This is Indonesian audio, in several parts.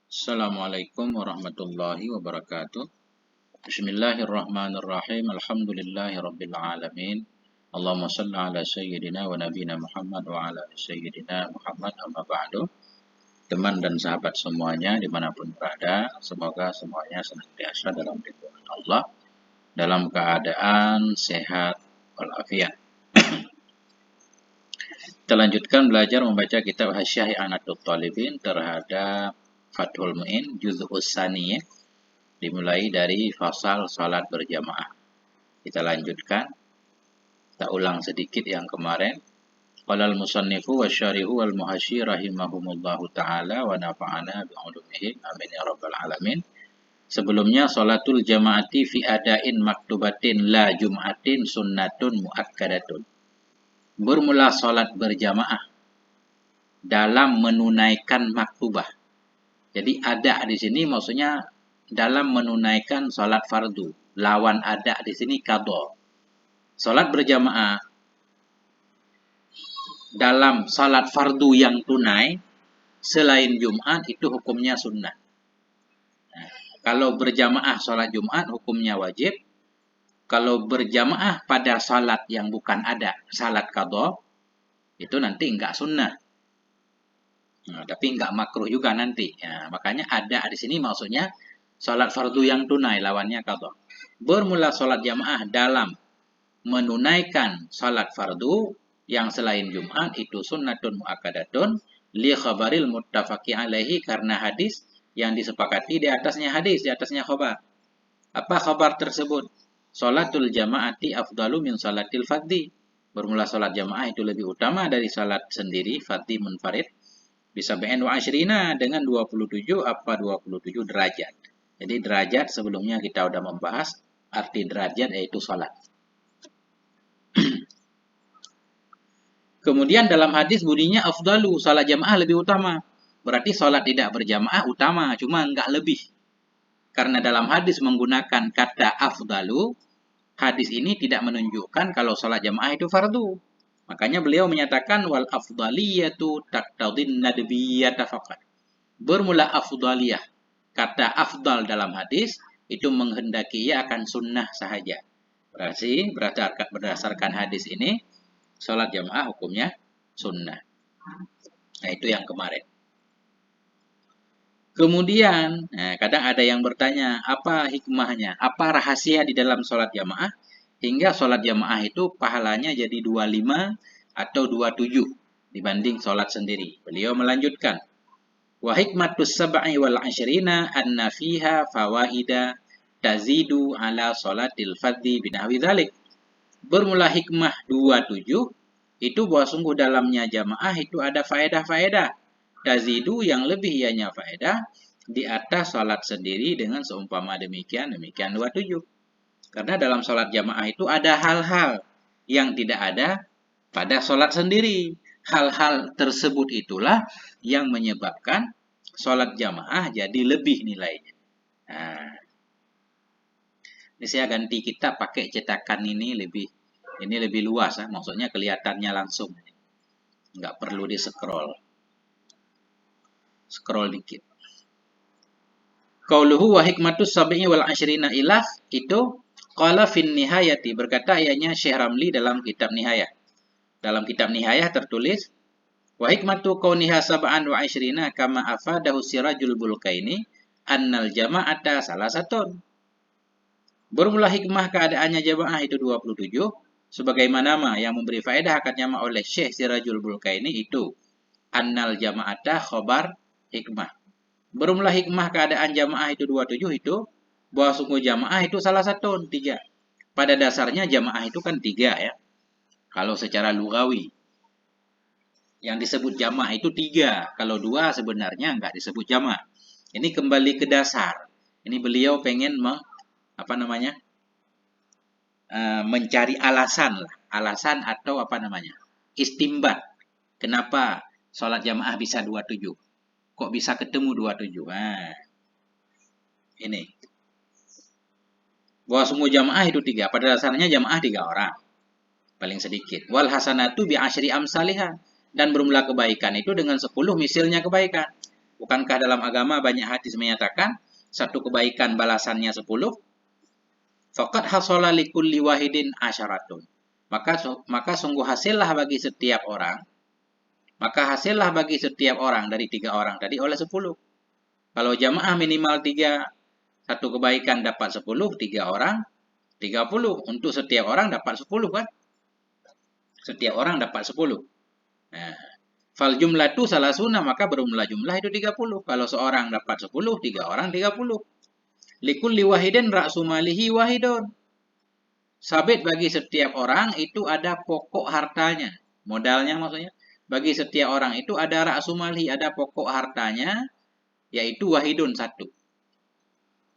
Assalamualaikum warahmatullahi wabarakatuh. Bismillahirrahmanirrahim. Alhamdulillahi rabbil alamin. Allahumma salli ala sayyidina wa nabiyina Muhammad wa ala ali sayyidina Muhammad amma ba'du. Teman dan sahabat semuanya dimanapun berada, semoga semuanya senantiasa dalam lindungan Allah, dalam keadaan sehat walafiat. Kita lanjutkan belajar membaca kitab Hasyiah I'anatul Talibin terhadap Fathul Mu'in Juz'us Tsaniyah, dimulai dari fasal salat berjamaah. Kita lanjutkan, kita ulang sedikit yang kemarin. Qalal musannifu wasyarihu wal muhasyi rahimahumullahu ta'ala wa nafa'ana bi'ulumihim amin ya rabbal alamin. Sebelumnya salatul jamaati fi adain maktubatin la jum'atin sunnatun muakkadatun. Bermula salat berjamaah dalam menunaikan maktubah. Jadi ada di sini maksudnya dalam menunaikan salat fardu. Lawan ada di sini qadha. Salat berjamaah dalam salat fardu yang tunai selain Jumat itu hukumnya sunnah. Nah, kalau berjamaah salat Jumat hukumnya wajib. Kalau berjamaah pada salat yang bukan ada, salat qadha, itu nanti enggak sunnah. Nah, tapi enggak makruh juga nanti. Ya, makanya ada di sini maksudnya salat fardu yang tunai lawannya qadha. Bermula salat jamaah dalam menunaikan salat fardu yang selain Jumat itu sunnatun muakkadatun li khabaril muttafaqi alaihi, karena hadis yang disepakati di atasnya khabar. Apa khabar tersebut? Salatul jamaati afdalu min salatil fardhi. Bermula salat jamaah itu lebih utama dari salat sendiri fardhi munfarid. Bisa BN wa asyrina dengan 27 derajat. Jadi derajat sebelumnya kita sudah membahas arti derajat yaitu salat. Kemudian dalam hadis bunyinya afdalu, salat jamaah lebih utama. Berarti salat tidak berjamaah utama, cuma enggak lebih. Karena dalam hadis menggunakan kata afdalu, hadis ini tidak menunjukkan kalau salat jamaah itu fardu. Makanya beliau menyatakan wal afdaliyatu taqtadin nadbiyata faqat. Bermula afdaliyah. Kata afdal dalam hadis itu menghendaki ia akan sunnah sahaja. Berarti berdasarkan hadis ini salat jamaah hukumnya sunnah. Nah, itu yang kemarin. Kemudian, kadang ada yang bertanya, apa hikmahnya? Apa rahasia di dalam sholat jamaah? Hingga sholat jamaah itu pahalanya jadi 25 atau 27 dibanding sholat sendiri. Beliau melanjutkan, wa hikmatus sab'i wal asyrina anna fiha fawaida tazidu ala sholatil fardhi binahwi dzalik. Bermula hikmah 27 itu bahwa sungguh dalamnya jamaah itu ada faedah-faedah. Tazidu yang lebih ianya faedah di atas salat sendiri dengan seumpama demikian 27. Karena dalam salat jamaah itu ada hal-hal yang tidak ada pada salat sendiri. Hal-hal tersebut itulah yang menyebabkan salat jamaah jadi lebih nilainya. Nah, ini saya ganti kitab pakai cetakan ini lebih luas, maksudnya kelihatannya langsung. Nggak perlu di scroll dikit. Qauluhu wa hikmatus sab'i wal asyrina ilah itu qala fin nihayati, berkata ayahnya Syekh Ramli dalam kitab Nihayah. Dalam kitab Nihayah tertulis wa hikmatu kauniha sab'an wa asyrina kama afadahu Sirajul Bulkaini annal jama'ata salasatun. Bermula hikmah keadaannya jamaah itu 27 sebagaimana yang memberi faedah akan jamaah oleh Syekh Sirajul Bulkaini itu annal jama'ata khobar hikmah. Bermula hikmah keadaan jamaah itu 27 itu bahwa sungguh jamaah itu salah satu 3. Pada dasarnya jamaah itu kan 3 ya. Kalau secara lugawi yang disebut jamaah itu 3. Kalau 2 sebenarnya enggak disebut jamaah. Ini kembali ke dasar. Ini beliau pengen mencari alasan atau istimbat. Kenapa sholat jamaah bisa 27? Kok bisa ketemu 27? Nah, ini. Bahwa semua jamaah itu 3. Pada dasarnya jamaah 3 orang. Paling sedikit. Wal hasanatu bi asyri amsalihah. Dan bermula kebaikan itu dengan 10 misilnya kebaikan. Bukankah dalam agama banyak hadis menyatakan satu kebaikan balasannya 10? Faqad hasala likulli wahidin asyaratun. Maka sungguh hasillah bagi setiap orang. Maka hasillah bagi setiap orang dari 3 orang tadi oleh 10. Kalau jamaah minimal 3, satu kebaikan dapat 10, 3 orang 30. Untuk setiap orang dapat 10 kan? Setiap orang dapat 10. Nah, fal jumlah itu salah sunnah, maka berjumlah jumlah itu 30. Kalau seorang dapat 10, 3 orang 30. Likulli wahidin ra'su malihi wahidun. Sabit bagi setiap orang itu ada pokok hartanya. Modalnya maksudnya. Bagi setiap orang itu ada ra'su malihi, ada pokok hartanya, yaitu wahidun, 1.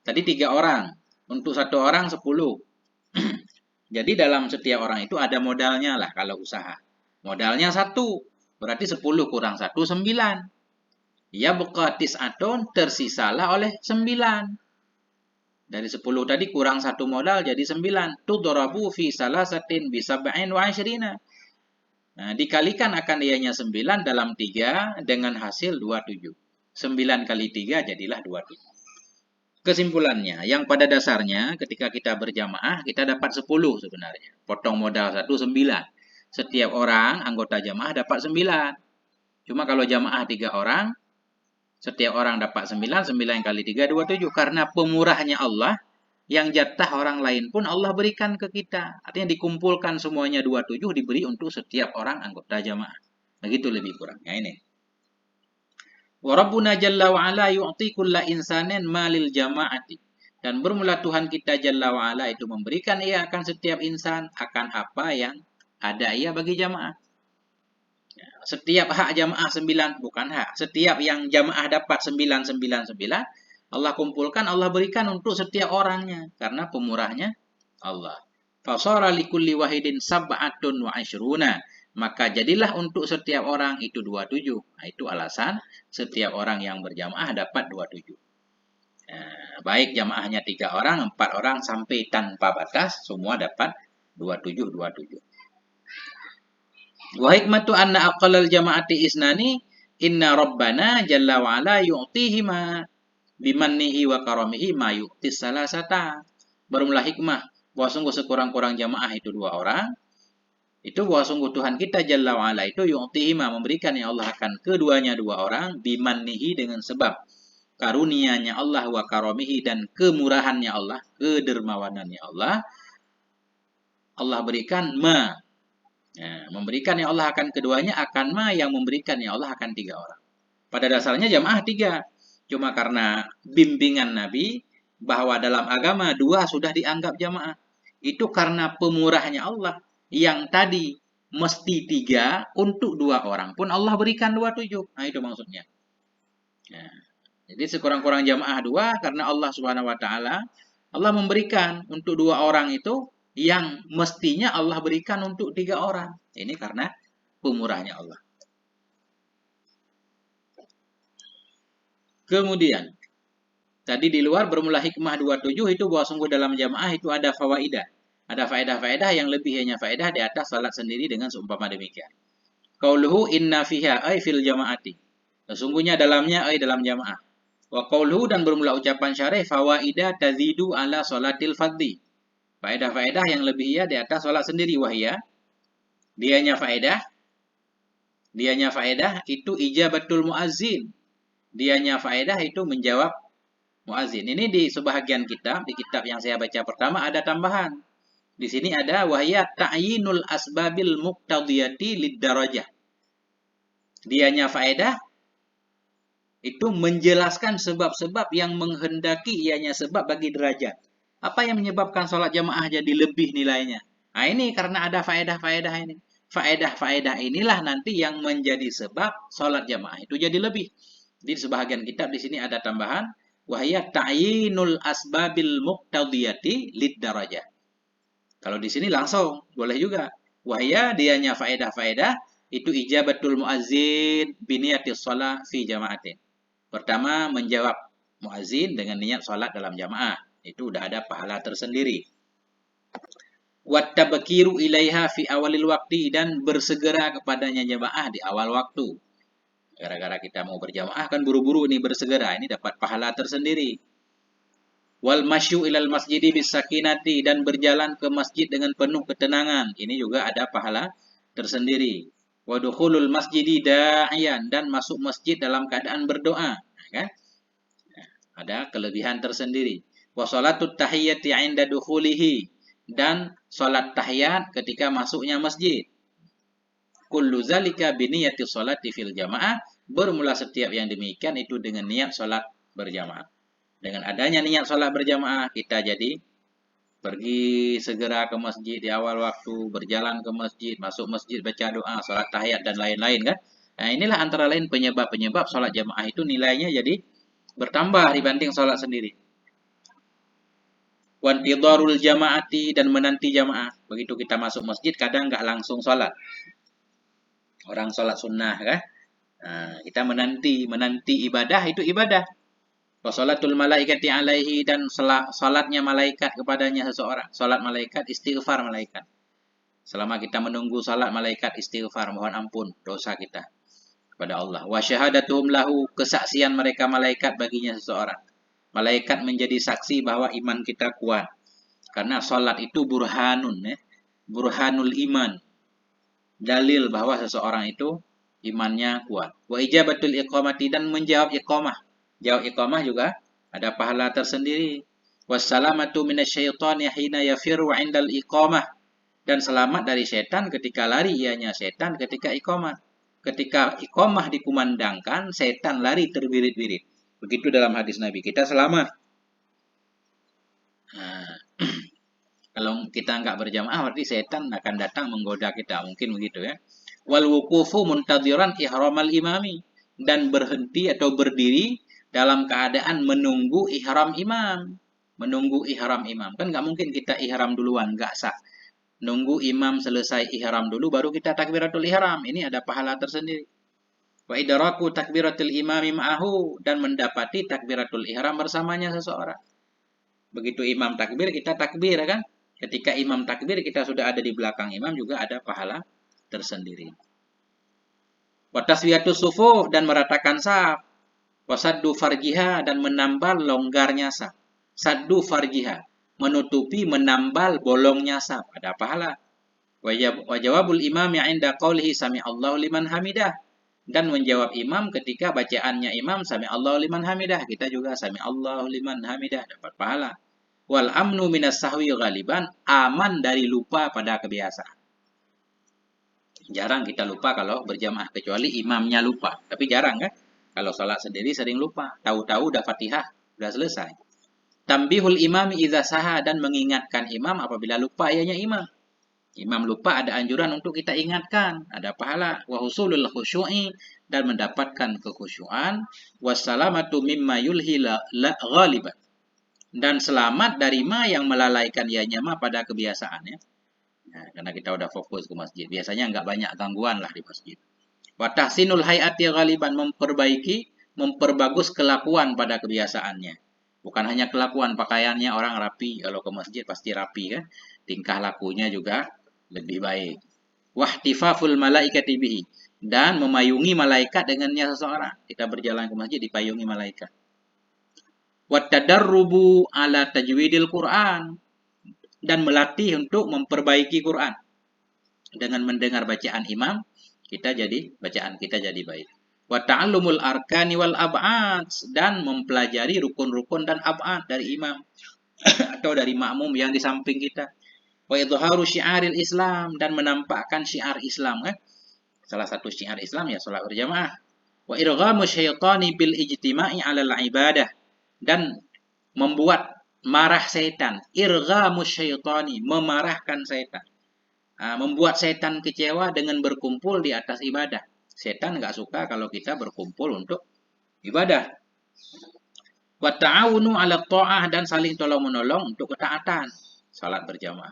Tadi 3 orang. Untuk 1 orang 10. Jadi dalam setiap orang itu ada modalnya lah kalau usaha. Modalnya 1. Berarti 10 kurang 1, 9. Ya buqatis atun, tersisalah oleh 9. Dari 10 tadi kurang 1 modal jadi 9. Tudrabu fi salasatin bisab'in wa 'ashrina. Nah, dikalikan akan ianya 9 dalam 3 dengan hasil 27. 9 kali 3 jadilah 27. Kesimpulannya, yang pada dasarnya ketika kita berjamaah kita dapat 10 sebenarnya. Potong modal 1, 9. Setiap orang anggota jamaah dapat 9. Cuma kalau jamaah 3 orang, setiap orang dapat 9, 9 kali 3, 27. Karena pemurahnya Allah, yang jatah orang lain pun Allah berikan ke kita. Artinya dikumpulkan semuanya 27 diberi untuk setiap orang anggota jamaah. Begitu lebih kurangnya ini. Wa Rabbuna Jalla wa Ala yu'ti kulla insanin malil jama'ati. Dan bermula Tuhan kita Jalla wa Ala itu memberikan ia akan setiap insan akan apa yang ada ia bagi jamaah. Setiap hak jamaah 9, bukan hak. Setiap yang jamaah dapat 999, Allah kumpulkan, Allah berikan untuk setiap orangnya. Karena pemurahnya Allah. Fasara likulli wahidin sab'atun wa asyruna. Maka jadilah untuk setiap orang itu 27. Nah, itu alasan setiap orang yang berjamaah dapat 27. Nah, baik jamaahnya 3 orang, 4 orang, sampai tanpa batas, semua dapat 27. Wa hikmatu anna aqallal jama'ati isnani inna rabbana jalla wa ala yu'tihi ma bimannihi wa karamihi ma yu'tis salasata. Bermula hikmah bahwa sungguh sekurang-kurang jamaah itu 2 orang. Itu bahwa sungguh Tuhan kita jalla wa ala itu yu'tihi ma memberikan yang Allah akan keduanya 2 orang bimannihi dengan sebab karunianya Allah wa karamihi dan kemurahannya Allah, kedermawanannya Allah. Allah berikan ma. Nah, memberikan yang Allah akan keduanya akan ma yang memberikan yang Allah akan 3 orang. Pada dasarnya jamaah 3. Cuma karena bimbingan Nabi bahwa dalam agama 2 sudah dianggap jamaah. Itu karena pemurahnya Allah. Yang tadi mesti 3 untuk 2 orang pun Allah berikan 27. Nah itu maksudnya. Nah, jadi sekurang-kurang jamaah 2 karena Allah Subhanahu wa taala Allah memberikan untuk 2 orang itu yang mestinya Allah berikan untuk 3 orang. Ini karena pemurahnya Allah. Kemudian, tadi di luar bermula hikmah 27 itu bahwa sungguh dalam jamaah itu ada fawaidah. Ada faedah-faedah yang lebih hanya faedah di atas salat sendiri dengan seumpama demikian. Qauluhu inna fiha ay fil jamaati. Sesungguhnya dalamnya ay dalam jamaah. Wa qauluhu dan bermula ucapan syarih fawaidah tazidu ala salatil fardhi. Faedah-faedah yang lebih ya di atas salat sendiri wahya. Dianya faedah itu ijabatul muazzin. Dianya faedah itu menjawab muazzin. Ini di sebahagian kitab, di kitab yang saya baca pertama ada tambahan. Di sini ada wahya ta'yinul asbabil muqtadiyati lid darajah. Dianya faedah itu menjelaskan sebab-sebab yang menghendaki ianya sebab bagi derajat. Apa yang menyebabkan sholat jamaah jadi lebih nilainya? Nah ini karena ada faedah-faedah ini. Faedah-faedah inilah nanti yang menjadi sebab sholat jamaah itu jadi lebih. Di sebahagian kitab di sini ada tambahan wahya ta'yinul asbabil muqtadiyati lid darajah. Kalau di sini langsung boleh juga. Wahya dianya faedah-faedah itu ijabatul muazzin biniyatis shalah fi jama'atin. Pertama menjawab muazzin dengan niat sholat dalam jamaah. Itu udah ada pahala tersendiri. Wattabakiru ilaiha fi awalil waktu, dan bersegera kepadanya jamaah di awal waktu. Gara-gara kita mau berjamaah kan buru-buru ini bersegera, ini dapat pahala tersendiri. Wal masyu ilal masjidi bis sakinati, dan berjalan ke masjid dengan penuh ketenangan, ini juga ada pahala tersendiri. Wa dukhulul masjidi da'iyan, dan masuk masjid dalam keadaan berdoa, kan? Ada kelebihan tersendiri. Wa shalatut tahiyyati 'inda dukhulihi, dan salat tahiyat ketika masuknya masjid. Kullu zalika biniyati sholati fil jamaah, bermula setiap yang demikian itu dengan niat salat berjamaah. Dengan adanya niat salat berjamaah, kita jadi pergi segera ke masjid di awal waktu, berjalan ke masjid, masuk masjid, baca doa, salat tahiyat dan lain-lain, kan? Nah, inilah antara lain penyebab-penyebab salat jamaah itu nilainya jadi bertambah dibanding salat sendiri. Wantidarul jamaati, dan menanti jamaah. Begitu kita masuk masjid, kadang nggak langsung salat. Orang salat sunnah, kan? Nah, kita menanti ibadah, itu ibadah. Wasolatul malaikati alaihi, dan salatnya malaikat kepadanya seseorang. Salat malaikat, istighfar malaikat. Selama kita menunggu salat malaikat istighfar, mohon ampun dosa kita kepada Allah. Wa syahadatuhum lahu, kesaksian mereka malaikat baginya seseorang. Malaikat menjadi saksi bahwa iman kita kuat. Karena salat itu burhanun, ya. Burhanul iman. Dalil bahwa seseorang itu imannya kuat. Wa ijabatul iqamati, dan menjawab iqamah. Jawab iqamah juga ada pahala tersendiri. Wassalamatu minasyaitani hina yafiru 'indal iqamah, dan selamat dari setan ketika lari ianya setan ketika iqamah. Ketika iqamah dikumandangkan, setan lari terbirit-birit. Begitu dalam hadis Nabi, kita selamat. Nah, kalau kita nggak berjamaah, berarti setan akan datang menggoda kita. Mungkin begitu, ya. Wal wukufu muntadhiran ihramal imami, dan berhenti atau berdiri dalam keadaan menunggu ihram imam. Menunggu ihram imam. Kan nggak mungkin kita ihram duluan, nggak sah. Nunggu imam selesai ihram dulu, baru kita takbiratul ihram. Ini ada pahala tersendiri. Wa idraku takbiratul imami ma'ahu, dan mendapati takbiratul ihram bersamanya seseorang. Begitu imam takbir, kita takbir, kan? Ketika imam takbir, kita sudah ada di belakang imam, juga ada pahala tersendiri. Wa taswiyatus sufuf, dan meratakan saf. Wa saddu farjiha, dan menambal longgarnya saf. Saddu farjiha, menutupi, menambal bolongnya saf, ada pahala. Wa jawabul imami 'inda qaulihi sami'allahu liman hamidah, dan menjawab imam ketika bacaannya imam sami'allahu liman hamidah, kita juga sami'allahu liman hamidah, dapat pahala. Wal amnu minas sahwi ghaliban, aman dari lupa pada kebiasaan. Jarang kita lupa kalau berjamaah, kecuali imamnya lupa. Tapi jarang, kan? Kalau sholat sendiri sering lupa. Tahu-tahu udah Fatihah, udah selesai. Tambihul imami idza saha, dan mengingatkan imam apabila lupa ianya imam. Imam lupa, ada anjuran untuk kita ingatkan, ada pahala. Wa husulul khusyu'i, dan mendapatkan kekhusyuan. Wassalamatu mimma yulhi ghaliban, dan selamat dari ma yang melalaikan ianya ma pada kebiasaannya. Nah, karena kita udah fokus ke masjid, biasanya nggak banyak gangguan lah di masjid. Wa tahsinul hayati ghaliban, memperbagus kelakuan pada kebiasaannya. Bukan hanya kelakuan, pakaiannya orang rapi, kalau ke masjid pasti rapi, kan? Tingkah lakunya juga lebih baik. Wahtifaful malaikati bihi, dan memayungi malaikat dengannya seseorang. Kita berjalan ke masjid dipayungi malaikat. Wattadarrubu ala tajwidil Quran, dan melatih untuk memperbaiki Quran. Dengan mendengar bacaan imam, bacaan kita jadi baik. Wa ta'allumul arkani wal ab'ad, dan mempelajari rukun-rukun dan ab'ad dari imam atau dari makmum yang di samping kita. Wa idharu syiaril Islam, dan menampakkan syiar Islam, kan? Salah satu syiar Islam ya salat berjamaah. Wa irghamu syaitani bil ijtima'i 'alal ibadah, dan membuat marah setan. Irghamu syaitani, memarahkan setan. Membuat setan kecewa dengan berkumpul di atas ibadah. Setan nggak suka kalau kita berkumpul untuk ibadah. Wa ta'awunu 'ala ta'ah, dan saling tolong-menolong untuk ketaatan, salat berjamaah.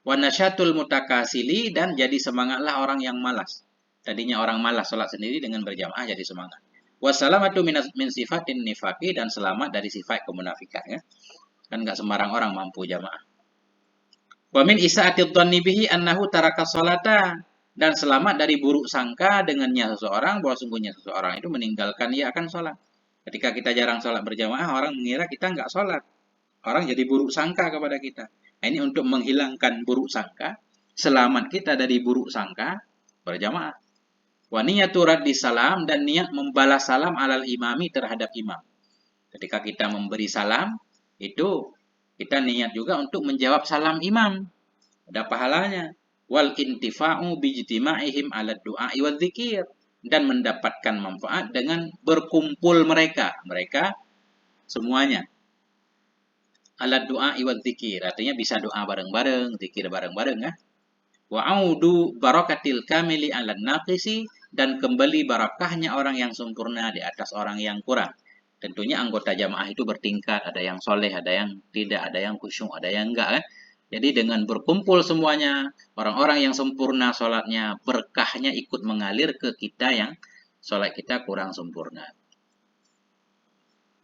Wa nasyatul mutakasili, dan jadi semangatlah orang yang malas. Tadinya orang malas salat sendiri, dengan berjamaah jadi semangat. Wassalamatu min sifatin nifaqi, dan selamat dari sifat kemunafikan, ya. Kan nggak sembarang orang mampu jamaah. Wa min isa'atid dhanni bihi annahu taraka sholata, dan selamat dari buruk sangka dengannya seseorang bahwa sungguhnya seseorang itu meninggalkan ia akan sholat. Ketika kita jarang sholat berjamaah, orang mengira kita nggak sholat. Orang jadi buruk sangka kepada kita. Nah, ini untuk menghilangkan buruk sangka, selamat kita dari buruk sangka berjamaah. Wa niyatu raddi salam, dan niat membalas salam alal imami terhadap imam. Ketika kita memberi salam, itu kita niat juga untuk menjawab salam imam. Ada pahalanya. Wal intifa'u bijtima'ihim ala du'a'i wa dzikir, dan mendapatkan manfaat dengan berkumpul mereka semuanya ala du'a'i wa dzikir, artinya bisa doa bareng-bareng, zikir bareng-bareng ya. Wa audu barakatil kamili ala naqisi, dan kembali barakahnya orang yang sempurna di atas orang yang kurang. Tentunya anggota jamaah itu bertingkat, ada yang soleh, ada yang tidak, ada yang khusyuk, ada yang enggak. Jadi dengan berkumpul semuanya, orang-orang yang sempurna sholatnya, berkahnya ikut mengalir ke kita yang sholat kita kurang sempurna.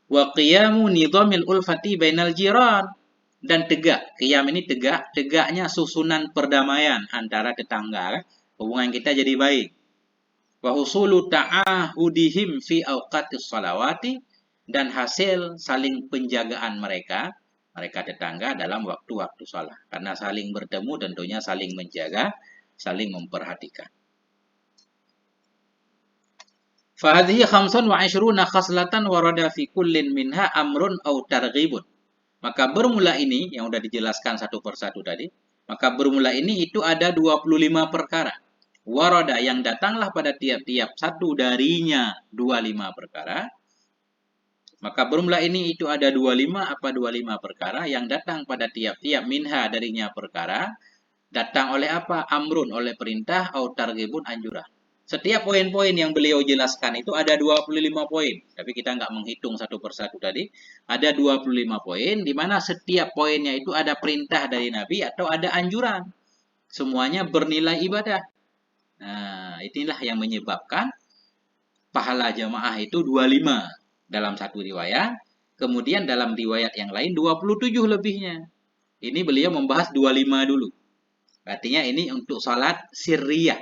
Wa qiyamu nidhamil ulfati bainal jiran, dan tegak, qiyam ini tegaknya susunan perdamaian antara tetangga, hubungan kita jadi baik. Wa husulu ta'ahudihim fi awqatis salawati, dan hasil saling penjagaan mereka tetangga dalam waktu-waktu sholat. Karena saling bertemu tentunya saling menjaga, saling memperhatikan. Fahadhihi khamsun wa ishruna khaslatan warada fi kullin minha amrun au targhibun. Maka bermula ini, yang sudah dijelaskan satu persatu tadi, maka bermula ini itu ada 25 perkara. Warada, yang datanglah pada tiap-tiap satu darinya 25 perkara. Maka bermula ini itu ada 25 perkara yang datang pada tiap-tiap minha darinya perkara. Datang oleh apa? Amrun, oleh perintah, au targhibun, anjuran. Setiap poin-poin yang beliau jelaskan itu ada 25 poin. Tapi kita nggak menghitung satu persatu tadi. Ada 25 poin, di mana setiap poinnya itu ada perintah dari Nabi atau ada anjuran. Semuanya bernilai ibadah. Nah, inilah yang menyebabkan pahala jamaah itu 25 dalam satu riwayat. Kemudian dalam riwayat yang lain 27 lebihnya. Ini beliau membahas 25 dulu. Artinya ini untuk salat sirriyah.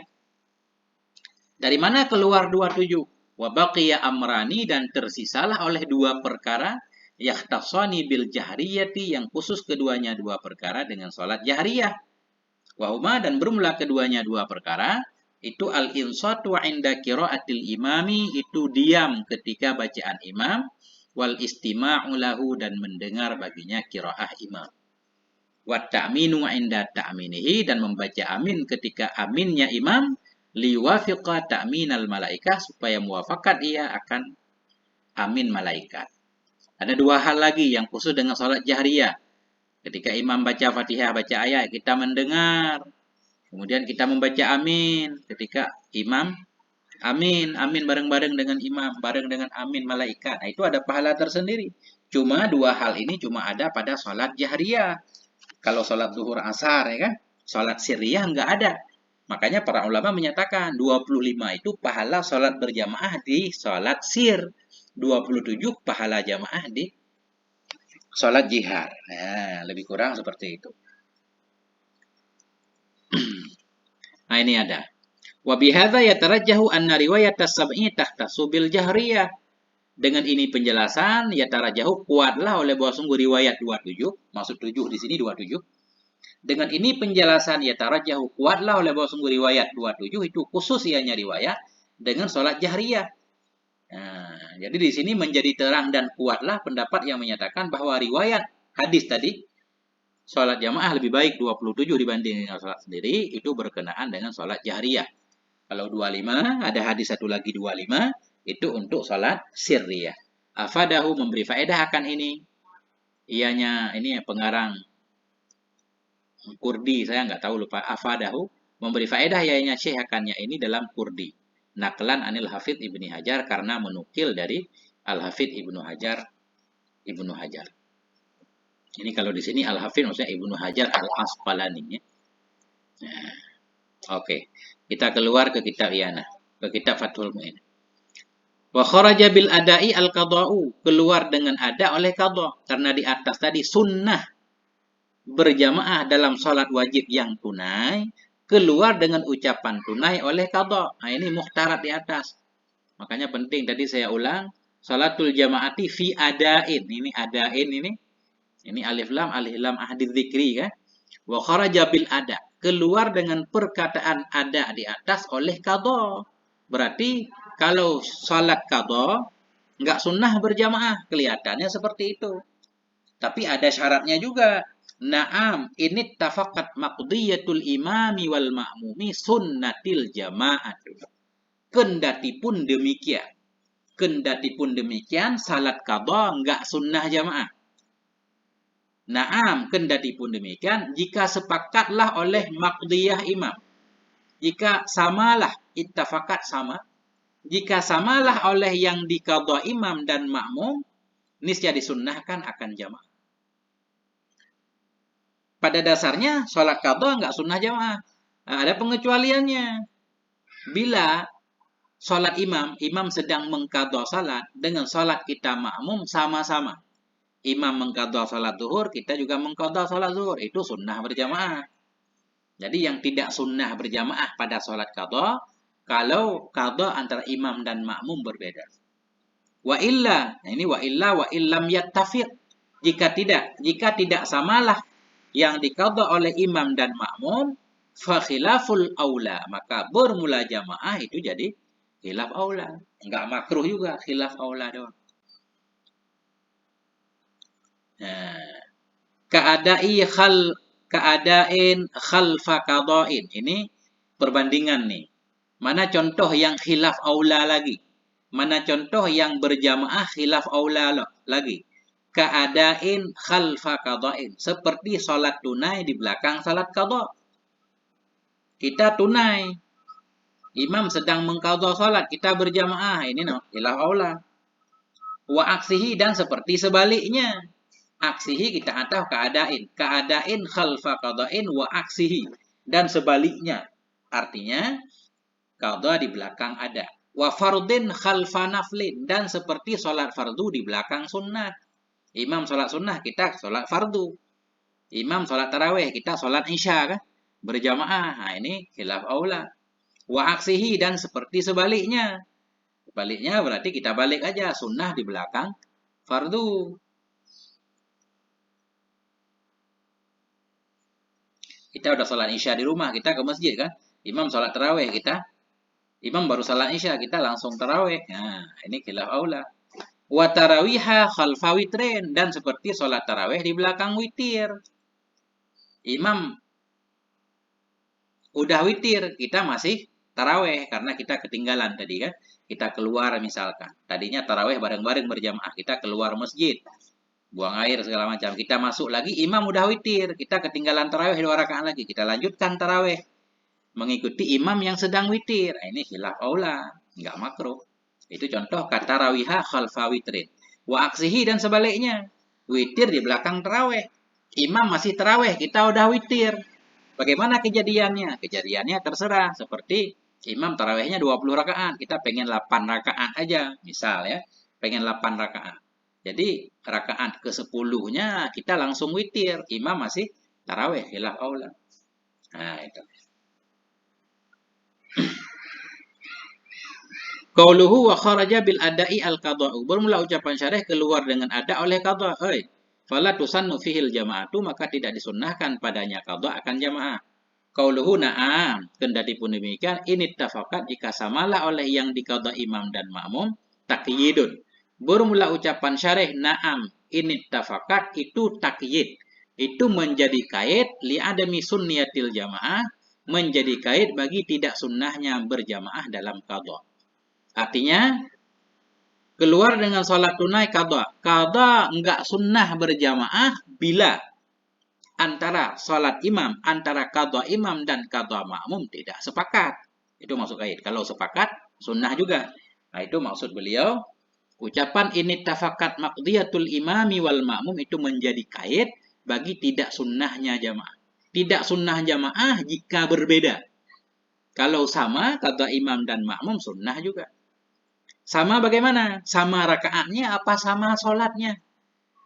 Dari mana keluar 27? Wa baqiya amrani, dan tersisalah oleh dua perkara yakhtasani bil jahriyati, yang khusus keduanya dua perkara dengan salat jahriyah. Wa huma, dan bermula keduanya dua perkara itu al-insatu 'inda qiraatil imami, itu diam ketika bacaan imam, wal istima'u lahu, dan mendengar baginya qiraah imam. Wa ta'minu 'inda ta'minihi, dan membaca amin ketika aminnya imam, liwafiqa ta'minal malaikah, supaya muwafakat ia akan amin malaikat. Ada dua hal lagi yang khusus dengan salat jahriyah. Ketika imam baca Fatihah, baca ayat, kita mendengar. Kemudian kita membaca amin ketika imam amin, amin bareng-bareng dengan imam, bareng dengan amin malaikat. Nah, itu ada pahala tersendiri. Cuma dua hal ini cuma ada pada sholat jahriyah. Kalau sholat zuhur asar, ya kan? Sholat sirriyah nggak ada. Makanya para ulama menyatakan 25 itu pahala sholat berjamaah di sholat sir. 27 pahala jamaah di sholat jihar. Nah, lebih kurang seperti itu. Nah, ini ada. Wa bihadza yatarajjahu anna riwayat as-sab'i tahtassu bil jahriyah. Dengan ini penjelasan yatarajjahu, kuatlah oleh bahwa sungguh riwayat 27, maksud 7 di sini 27. Dengan ini penjelasan yatarajjahu, kuatlah oleh bahwa sungguh riwayat 27 itu khusus ianya riwayat dengan salat jahriyah. Nah, jadi di sini menjadi terang dan kuatlah pendapat yang menyatakan bahwa riwayat hadis tadi sholat jamaah lebih baik 27 dibanding dengan sholat sendiri, itu berkenaan dengan sholat jahriyah. Kalau 25, ada hadis satu lagi 25, itu untuk sholat sirriyah. Afadahu, memberi faedah akan ini. Ianya, ini pengarang Kurdi, saya nggak tahu, lupa. Afadahu, memberi faedah ianya syekh akannya ini dalam Kurdi. Naklan anil Hafidh Ibni Hajar, karena menukil dari Al-Hafidh Ibnu Hajar. Ini kalau di sini Al-Hafidh maksudnya Ibnu Hajar Al-Asqalani. Nah, oke. Kita keluar ke kitab Iyana, ke kitab Fathul Mu'in. Wa kharaja bil adai al-qada'u, keluar dengan ada oleh qada. Karena di atas tadi sunnah berjamaah dalam sholat wajib yang tunai, keluar dengan ucapan tunai oleh qadha. Nah, ini muhtarat di atas. Makanya penting, tadi saya ulang, sholatul jamaati fi adain. Ini adain ini alif lam ahdi dzikri kan. Wa kharaja bil ada. Keluar dengan perkataan ada di atas oleh qadha. Berarti kalau sholat qadha nggak sunnah berjamaah, kelihatannya seperti itu. Tapi ada syaratnya juga. Naam, ini tafakat maqdiyatul imami wal ma'mumi sunnatil jama'atu. Kendati pun demikian, salat qadha enggak sunnah jamaah. Naam, kendati pun demikian, jika sepakatlah oleh maqdiyah imam. Jika samalah, ittafakat sama. Jika samalah oleh yang diqadha imam dan makmum, niscaya disunnahkan akan jamaah. Pada dasarnya, sholat qadha enggak sunnah jamaah. Nah, ada pengecualiannya. Bila sholat imam sedang mengqadha salat dengan sholat kita makmum sama-sama. Imam mengqadha salat zuhur, kita juga mengqadha salat zuhur. Itu sunnah berjamaah. Jadi yang tidak sunnah berjamaah pada sholat qadha, kalau qadha antara imam dan makmum berbeda. Wa illa, nah ini wa illam yattafiq. Jika tidak samalah yang diqadha oleh imam dan makmum, fa khilaful aula, maka bermula jamaah itu jadi khilaf aula. Enggak makruh juga, khilaf aula doang. Nah, keadain khalfa qada'in. Ini perbandingan nih. Mana contoh yang khilaf aula lagi? Mana contoh yang berjamaah khilaf aula lagi? Keadain khalfa qada'in. Seperti sholat tunai di belakang sholat qadha. Kita tunai. Imam sedang mengqadha sholat. Kita berjamaah. Ini khilaf aula. Wa aksihi, dan seperti sebaliknya. Aksihi kita ataf keadain. Keadain khalfa qada'in wa aksihi. Dan sebaliknya. Artinya, qadha di belakang ada. Wa fardin khalfa naflin. Dan seperti sholat fardu di belakang sunnah. Imam sholat sunnah, kita sholat fardu. Imam sholat tarawih, kita sholat isya kan? Berjamaah. Nah, ini khilaf aula. Wa aksihi, dan seperti sebaliknya. Sebaliknya berarti kita balik aja. Sunnah di belakang fardu. Kita udah sholat isya di rumah, kita ke masjid kan. Imam sholat tarawih, Imam baru sholat isya, kita langsung tarawih. Nah, ini khilaf aula. Wa tarawiha khalfa witrin, dan seperti sholat tarawih di belakang witir. Imam udah witir, kita masih tarawih karena kita ketinggalan tadi kan. Kita keluar misalkan. Tadinya tarawih bareng-bareng berjamaah, kita keluar masjid. Buang air segala macam. Kita masuk lagi, imam udah witir. Kita ketinggalan tarawih 2 rakaat lagi. Kita lanjutkan tarawih. Mengikuti imam yang sedang witir. Nah, ini khilaf aula. Enggak makruh. Itu contoh kata rawiha khalfa witrin. Wa aksihi, dan sebaliknya. Witir di belakang tarawih. Imam masih tarawih. Kita udah witir. Bagaimana kejadiannya? Kejadiannya terserah. Seperti imam tarawihnya 20 rakaat. Kita pengen 8 rakaat aja. Misal ya. Pengen 8 rakaat. Jadi rakaat ke-10-nya kita langsung witir. Imam masih tarawih, khilaf aula. Nah, itu. Qauluhu wa kharaja bil ada'i al-qadha'u. Bermula ucapan syarih keluar dengan ada oleh qadha. Fala tusannu fihil jama'atu, maka tidak disunnahkan padanya qadha akan jamaah. Qauluhu na'am, kendati pun demikian, ini tafakat jika samalah oleh yang diqadha imam dan makmum, taqyidun. Bermula ucapan syarih na'am ini tafakat itu takyid. Itu menjadi kait li adami sunniyatil jamaah, menjadi kait bagi tidak sunnahnya berjamaah dalam qadha. Artinya keluar dengan sholat tunai qadha. Qadha enggak sunnah berjamaah bila antara sholat imam, antara qadha imam dan qadha makmum tidak sepakat. Itu maksud kait. Kalau sepakat sunnah juga. Nah, itu maksud beliau. Ucapan ini tafakat maqdiyatul imami wal ma'mum itu menjadi kait bagi tidak sunnahnya jamaah. Tidak sunnah jamaah jika berbeda. Kalau sama, kata imam dan makmum sunnah juga. Sama bagaimana? Sama rakaatnya apa sama sholatnya?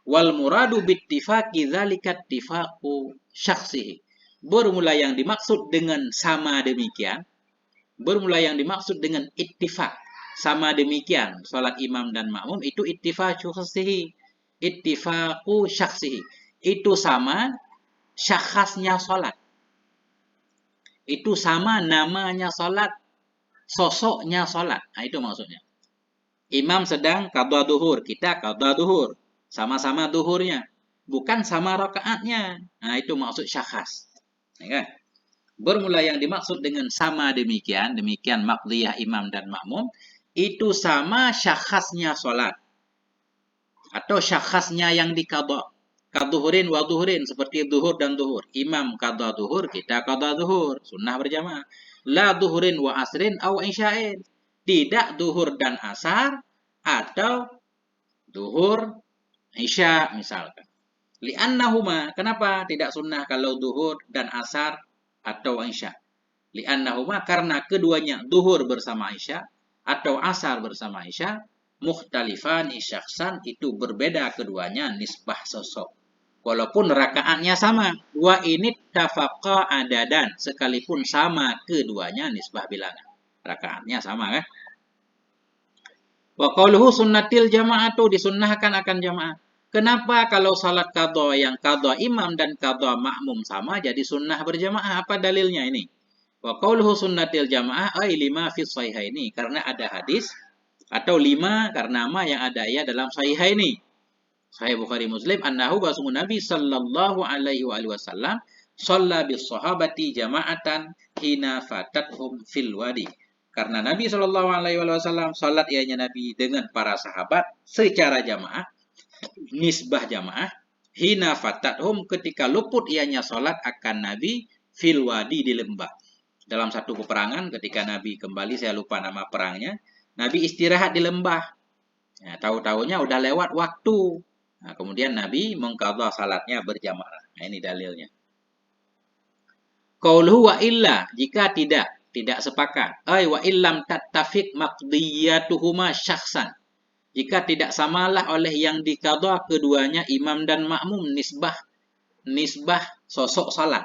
Wal muradu bittifaqi dzalika ittifaqu syakhsihi. Bermula yang dimaksud dengan sama demikian, bermula yang dimaksud dengan ittifaq, sama demikian salat imam dan makmum itu ittifaqu syakhsihi. Ittifaqu syakhsihi. Itu sama syakhsnya salat. Itu sama namanya salat, sosoknya salat. Nah, itu maksudnya. Imam sedang qadha duhur, kita qadha duhur. Sama-sama duhurnya. Bukan sama rakaatnya. Nah, itu maksud syakhs. Ya kan? Bermula yang dimaksud dengan sama demikian, demikian maqdiyah imam dan makmum, itu sama syakhsnya salat. Atau syakhsnya yang diqadha. Kaduhurin wa duhurin, seperti duhur dan duhur. Imam qadha duhur, kita qadha duhur. Sunnah berjamaah. La duhurin wa asrin aw isya'in. Tidak duhur dan asar, atau duhur isya misalkan. Li'annahuma, kenapa tidak sunnah kalau duhur dan asar atau isya? Li'annahuma, karena keduanya duhur bersama isya atau asar bersama isya, mukhtalifan syakhsan, itu berbeda keduanya nisbah sosok. Walaupun rakaatnya sama, dua ini tafaqa adadan, sekalipun sama keduanya nisbah bilangan. Rakaatnya sama kan? Wa qauluhu sunnatil jama'atu, disunnahkan akan jamaah. Kenapa kalau salat qadha yang qadha imam dan qadha makmum sama jadi sunnah berjamaah? Apa dalilnya ini? Wa qauluhu sunnatil jama'ah ay lima fi sahihaini, karena ada hadis, atau lima karena ma yang ada ya dalam sahihaini. Sahih Bukhari Muslim, annahu basung Nabi sallallahu alaihi wasallam shalla bis sahabati jama'atan hina fatathum fil wadi. Karena Nabi sallallahu alaihi wasallam salat ianya Nabi dengan para sahabat secara jamaah, nisbah jamaah, hina fatathum, ketika luput ianya salat akan Nabi fil wadi, di lembah. Dalam satu peperangan ketika Nabi kembali, saya lupa nama perangnya, Nabi istirahat di lembah. Nah, tahu-tahunya udah lewat waktu. Nah, kemudian Nabi mengqadha salatnya berjamaah. Nah, ini dalilnya. Qauluhu wa illa, jika tidak sepakat. Ay wa illam tattafiq maqdiyatuhuma syakhsan. Jika tidak samalah oleh yang diqadha keduanya imam dan makmum nisbah sosok salat.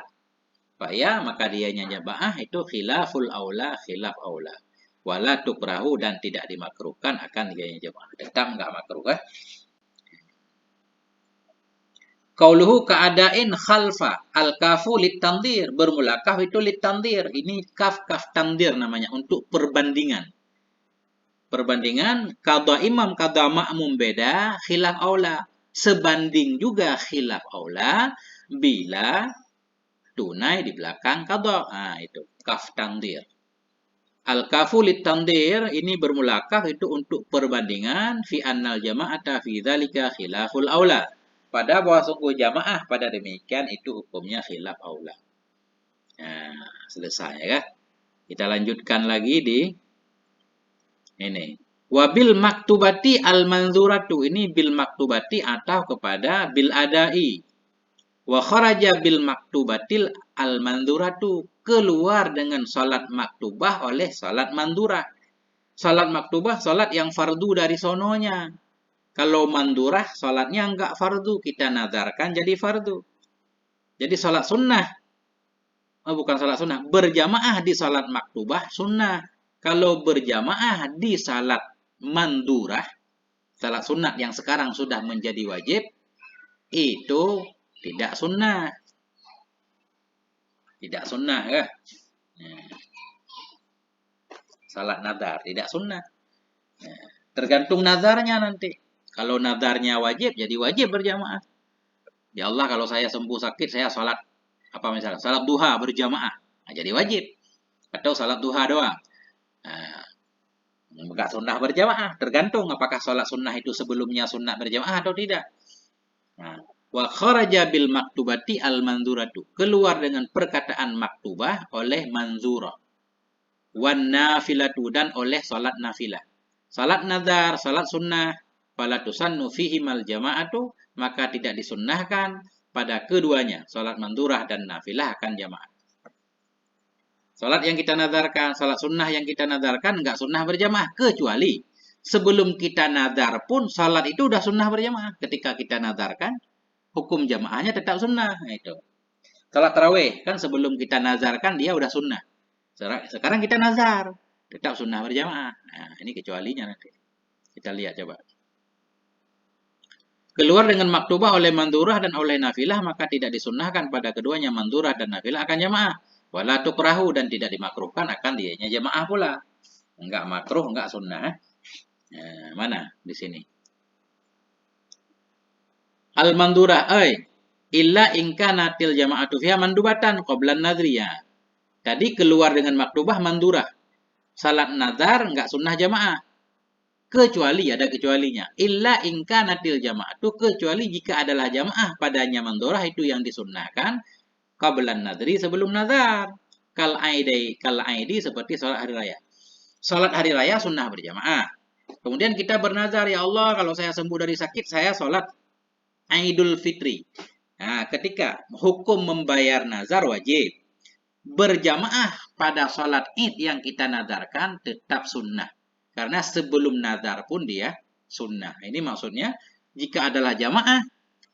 Ya, maka dianya jamaah itu khilaful aula, khilaf aula. Wala tukrahu, dan tidak dimakruhkan akan dianya jamaah. Tetap enggak makruh kan? Qauluhu ka'adain khalfa, al-kafu litandir, bermula kaf itu litandir. Ini kaf tandir namanya, untuk perbandingan. Perbandingan qadha imam qadha makmum beda, khilaf aula. Sebanding juga khilaf aula bila tunai di belakang qadha. Nah, itu kaf tandir. Al-kafu litandir, ini bermula kaf itu untuk perbandingan, fi annal jama'ata fi dzalika khilaful aula. Pada bahwa sungguh jamaah pada demikian itu hukumnya khilaf aula. Nah, selesai ya. Kita lanjutkan lagi di ini. Wabil maktubati al manzuratu, ini bil maktubati atau kepada bil adai. Wa kharaja bil maktubatil al manzuratu, keluar dengan salat maktubah oleh salat mandurah. Salat maktubah salat yang fardu dari sononya. Kalau mandurah, salatnya enggak fardu, kita nazarkan jadi fardu. Jadi salat sunnah. Oh, bukan salat sunnah. Berjamaah di salat maktubah sunnah. Kalau berjamaah di salat mandurah, salat sunnah yang sekarang sudah menjadi wajib, itu tidak sunnah. Tidak sunnah ya. Salat nazar, tidak sunnah. Tergantung nazarnya nanti. Kalau nazarnya wajib, jadi wajib berjamaah. Ya Allah, kalau saya sembuh sakit, saya salat apa misalnya, salat duha berjamaah, nah, jadi wajib. Atau salat duha doang, nah, enggak sunnah berjamaah. Tergantung apakah salat sunnah itu sebelumnya sunnah berjamaah atau tidak. Nah, wa kharaja bil maktubati al manzuratu, keluar dengan perkataan maktubah oleh manzurah. Wan nafilatu, dan oleh salat nafilah. Salat nazar, salat sunnah, fala tusannu fihimal jama'atu, maka tidak disunnahkan pada keduanya, salat mandurah dan nafilah akan jamaah. Salat yang kita nazarkan, salat sunnah yang kita nazarkan enggak sunnah berjamaah, kecuali sebelum kita nazar pun salat itu udah sunnah berjamaah. Ketika kita nazarkan, hukum jamaahnya tetap sunnah. Nah, itu. Salat tarawih kan sebelum kita nazarkan dia udah sunnah. Sekarang kita nazar, tetap sunnah berjamaah. Nah, ini kecualinya nanti. Kita lihat coba. Keluar dengan maktubah oleh mandurah dan oleh nafilah, maka tidak disunnahkan pada keduanya mandurah dan nafilah akan jamaah. Wala tukrahu, dan tidak dimakruhkan akan dianya jamaah pula. Enggak makruh, enggak sunnah. Nah, mana di sini? Al-mandurah, illa ingkanatil jama'atu fiha mandubatan qoblan nadriyah. Tadi keluar dengan maktubah mandurah. Salat nazar enggak sunnah jamaah. Kecuali, ada kecualinya. Illa ingkanatil jama'atu, kecuali jika adalah jamaah padanya mandurah itu yang disunnahkan qablan nadri, sebelum nazar. Kal aidi seperti salat hari raya. Salat hari raya sunnah berjamaah. Kemudian kita bernazar, ya Allah kalau saya sembuh dari sakit, saya salat Idul Fitri. Nah, ketika hukum membayar nazar wajib. Berjamaah pada salat Id yang kita nazarkan tetap sunnah. Karena sebelum nazar pun dia sunnah. Ini maksudnya jika adalah jamaah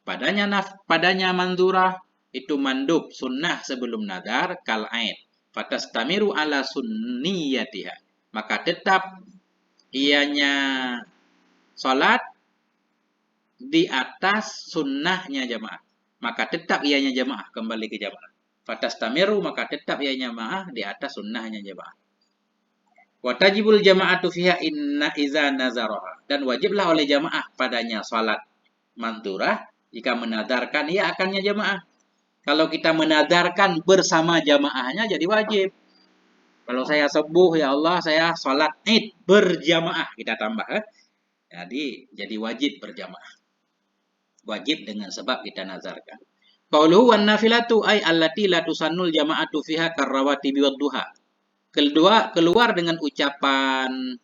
padanya mandurah itu mandub sunnah sebelum nazar kal aid. Fatastamiru ala sunniyatiha. Maka tetap ianya salat di atas sunnahnya jamaah. Maka tetap ianya jamaah, kembali ke jamaah. Fatastamiru, maka tetap ianya jamaah di atas sunnahnya jamaah. Watajibul jama'atu fiha inna iza nazaraha. Dan wajiblah oleh jamaah padanya salat mandurah jika menadarkan ia akannya jamaah. Kalau kita menadarkan bersama jamaahnya jadi wajib. Kalau saya sembuh ya Allah saya salat Id berjamaah, kita tambah. Jadi wajib berjamaah. Wajib dengan sebab kita nazarkan. Qauluhu wan nafilatu ay allati la tusannul jama'atu fiha karrawatibi wad duha. Keluar dengan ucapan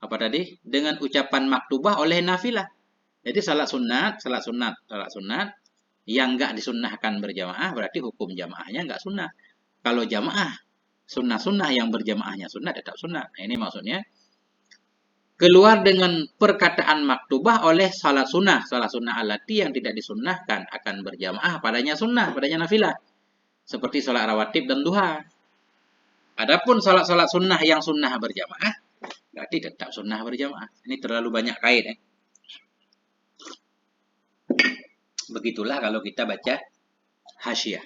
apa tadi? Dengan ucapan maktubah oleh nafilah. Jadi salat sunat yang enggak disunnahkan berjamaah berarti hukum jamaahnya enggak sunnah. Kalau jamaah sunnah yang berjamaahnya sunnah tetap sunnah. Nah, ini maksudnya keluar dengan perkataan maktubah oleh salat sunnah alati yang tidak disunnahkan akan berjamaah padanya nafilah. Seperti salat rawatib dan duha. Adapun salat-salat sunnah yang sunnah berjamaah, berarti tetap sunnah berjamaah. Ini terlalu banyak kait. Begitulah kalau kita baca hasyiah.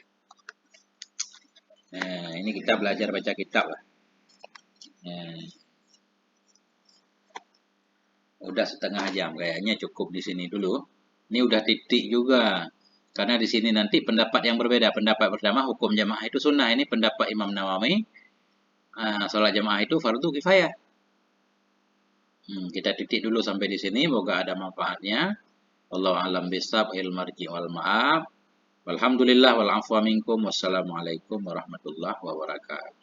Nah, ini kita belajar baca kitab lah. Nah, udah setengah jam, kayaknya cukup di sini dulu. Ini udah titik juga. Karena di sini nanti pendapat yang berbeda. Pendapat pertama hukum jamaah itu sunnah. Ini pendapat Imam Nawawi. Salat jamaah itu fardu kifayah. Kita titik dulu sampai di sini. Semoga ada manfaatnya. Wallahu a'lam bishawab, marji wal ma'af. Walhamdulillah wal afwa minkum. Wassalamualaikum warahmatullahi wabarakatuh.